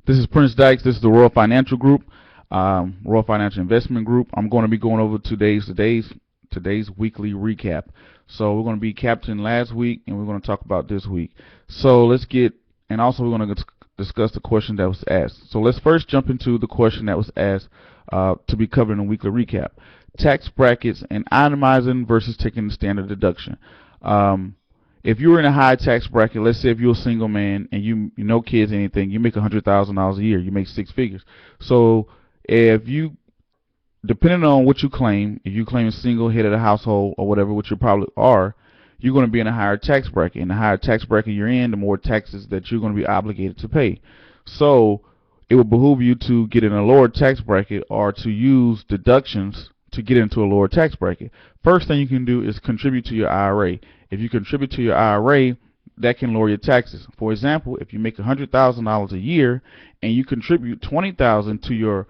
This is Prince Dykes. This is the Royal Financial Group, Royal Financial Investment Group. I'm going to be going over today's weekly recap. So we're going to be capturing last week, and we're going to talk about this week. So and also we're going to discuss the question that was asked. So let's first jump into the question that was asked to be covered in a weekly recap: tax brackets and itemizing versus taking the standard deduction. Um, if you're in a high tax bracket, let's say if you're a single man and you no kids or anything, you make $100,000 a year, you make six figures. So if you, depending on what you claim, if you claim a single head of the household or whatever, which you probably are, you're going to be in a higher tax bracket. And the higher tax bracket you're in, the more taxes that you're going to be obligated to pay. So it would behoove you to get in a lower tax bracket or to use deductions to get into a lower tax bracket. First thing you can do is contribute to your IRA. If you contribute to your IRA, that can lower your taxes. For example, if you make $100,000 a year and you contribute $20,000 to your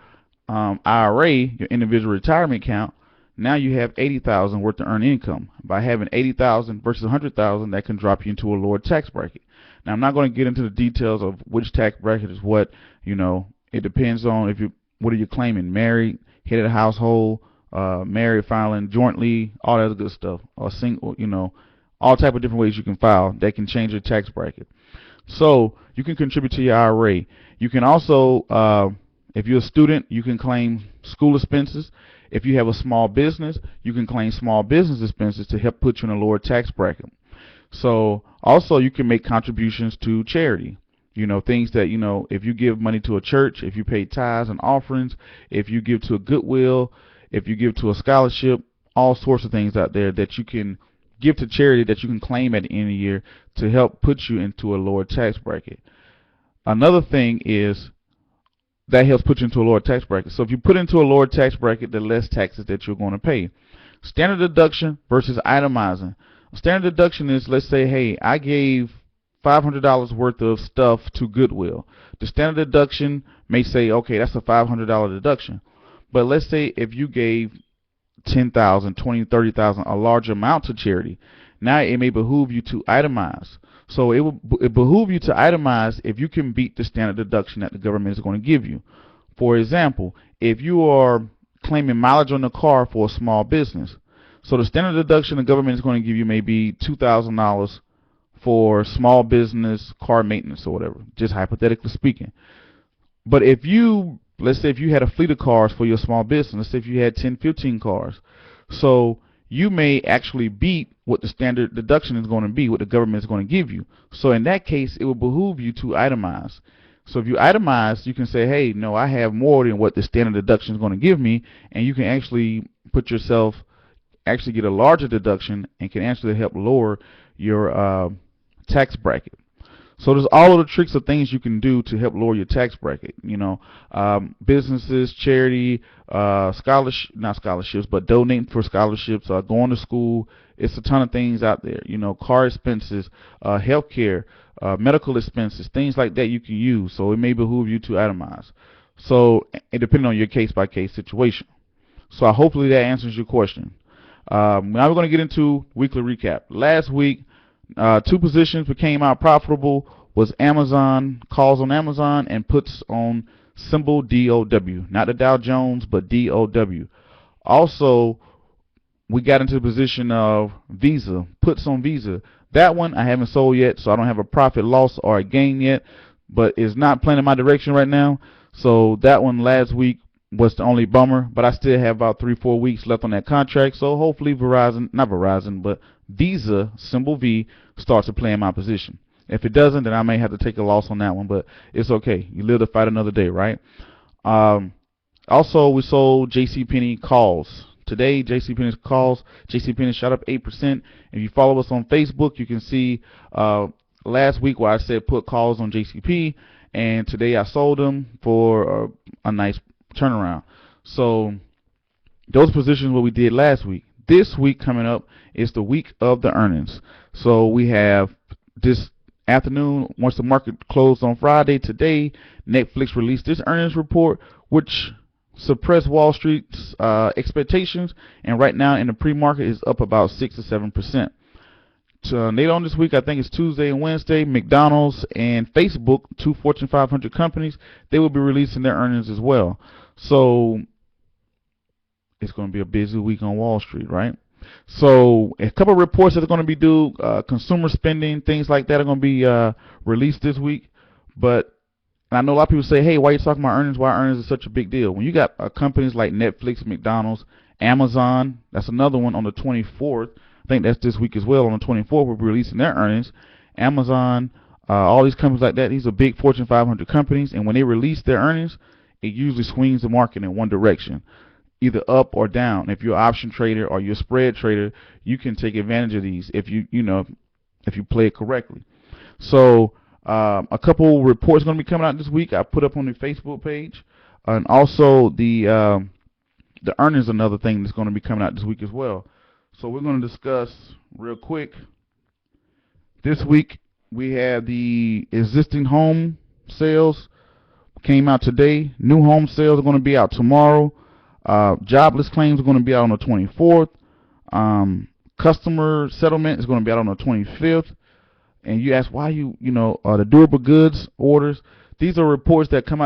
IRA, your individual retirement account, now you have $80,000 worth of earned income. By having $80,000 versus $100,000, that can drop you into a lower tax bracket. Now, I'm not going to get into the details of which tax bracket is what. It depends on what are you claiming: married, head of the household, married, filing jointly, all that good stuff, or single. All type of different ways you can file that can change your tax bracket. So you can contribute to your IRA. You can also, if you're a student, you can claim school expenses. If you have a small business, you can claim small business expenses to help put you in a lower tax bracket. So also you can make contributions to charity. Things that, if you give money to a church, if you pay tithes and offerings, if you give to a Goodwill, if you give to a scholarship, all sorts of things out there that you can give to charity that you can claim at the end of the year to help put you into a lower tax bracket. Another thing is that helps put you into a lower tax bracket. So if you put into a lower tax bracket, the less taxes that you're going to pay. Standard deduction versus itemizing. Standard deduction is, let's say, hey, I gave $500 worth of stuff to Goodwill. The standard deduction may say, okay, that's a $500 deduction. But let's say if you gave 10,000, 20, 30,000, a large amount to charity, now it may behoove you to itemize. So it behoove you to itemize if you can beat the standard deduction that the government is going to give you. For example, if you are claiming mileage on the car for a small business, so the standard deduction the government is going to give you may be $2,000 for small business car maintenance or whatever, just hypothetically speaking. But let's say if you had a fleet of cars for your small business, let's say if you had 10, 15 cars, so you may actually beat what the standard deduction is going to be, what the government is going to give you. So in that case, it will behoove you to itemize. So if you itemize, you can say, hey, no, I have more than what the standard deduction is going to give me, and you can actually get a larger deduction and can actually help lower your tax bracket. So there's all of the tricks of things you can do to help lower your tax bracket. Businesses, charity, not scholarships, but donating for scholarships, going to school. It's a ton of things out there. Car expenses, healthcare, medical expenses, things like that you can use. So it may behoove you to itemize. So it depends on your case by case situation. So hopefully that answers your question. Now we're going to get into weekly recap. Last week, two positions became out profitable was Amazon, calls on Amazon, and puts on symbol DOW. Not the Dow Jones, but DOW. Also, we got into the position of Visa, puts on Visa. That one I haven't sold yet, so I don't have a profit, loss, or a gain yet, but it's not playing in my direction right now. So that one last week was the only bummer, but I still have about 3-4 weeks left on that contract. So hopefully Visa, symbol V, starts to play in my position. If it doesn't, then I may have to take a loss on that one, but it's okay. You live to fight another day, right? Also, we sold JCPenney calls. Today, JCPenney's calls, JCPenney shot up 8%. If you follow us on Facebook, you can see last week where I said put calls on JCP, and today I sold them for a nice turnaround. So those positions what we did last week. This week coming up is the week of the earnings. So we have this afternoon, once the market closed on Friday, today Netflix released this earnings report, which suppressed Wall Street's expectations, and right now in the pre-market is up about 6 to 7%. later on this week, I think it's Tuesday and Wednesday, McDonald's and Facebook, two Fortune 500 companies, they will be releasing their earnings as well. So it's going to be a busy week on Wall Street, right? So a couple of reports that are going to be due, consumer spending, things like that are going to be released this week. But I know a lot of people say, hey, why are you talking about earnings? Why earnings is such a big deal? When you got companies like Netflix, McDonald's, Amazon, that's another one on the 24th. I think that's this week as well. On the 24th, we'll be releasing their earnings. Amazon, all these companies like that, these are big Fortune 500 companies. And when they release their earnings, it usually swings the market in one direction, either up or down. If you're an option trader or you're a spread trader, you can take advantage of these if you play it correctly. So a couple reports are going to be coming out this week. I put up on the Facebook page, and also the earnings, another thing that's going to be coming out this week as well. So we're going to discuss real quick. This week we have the existing home sales came out today. New home sales are going to be out tomorrow. Jobless claims are going to be out on the 24th. Customer settlement is going to be out on the 25th. And you ask why the durable goods orders. These are reports that come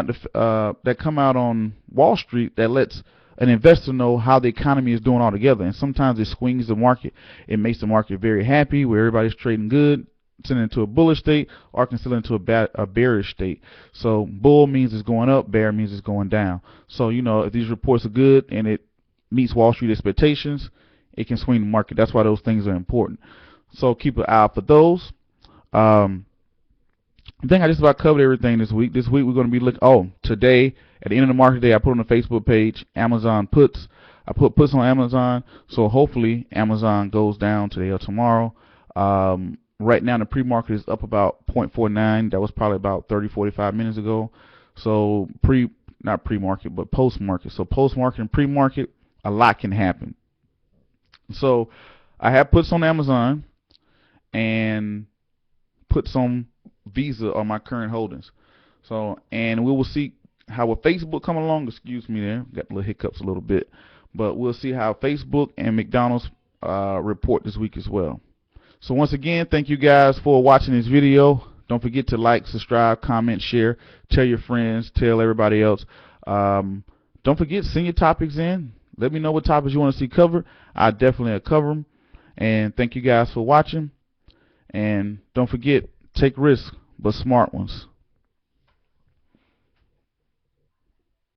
out on Wall Street that lets an investor know how the economy is doing altogether. And sometimes it swings the market. It makes the market very happy, where everybody's trading good, send it into a bullish state, or can sell it into a bearish state. So bull means it's going up, bear means it's going down. So if these reports are good and it meets Wall Street expectations, it can swing the market. That's why those things are important. So keep an eye out for those. I think I just about covered everything this week. This week we're going to be looking. Today at the end of the market day, I put on the Facebook page Amazon puts. I put puts on Amazon, so hopefully Amazon goes down today or tomorrow. Right now the pre-market is up about 0.49. That was probably about 30-45 minutes ago. So not pre-market, but post-market. So post-market and pre-market, a lot can happen. So I have puts on Amazon and puts on Visa on my current holdings. So, and we will see how with Facebook come along. Excuse me there, got little hiccups a little bit, but we'll see how Facebook and McDonald's report this week as well. So once again, thank you guys for watching this video. Don't forget to like, subscribe, comment, share, tell your friends, tell everybody else. Don't forget, send your topics in. Let me know what topics you want to see covered. I definitely cover them. And thank you guys for watching. And don't forget, take risks, but smart ones.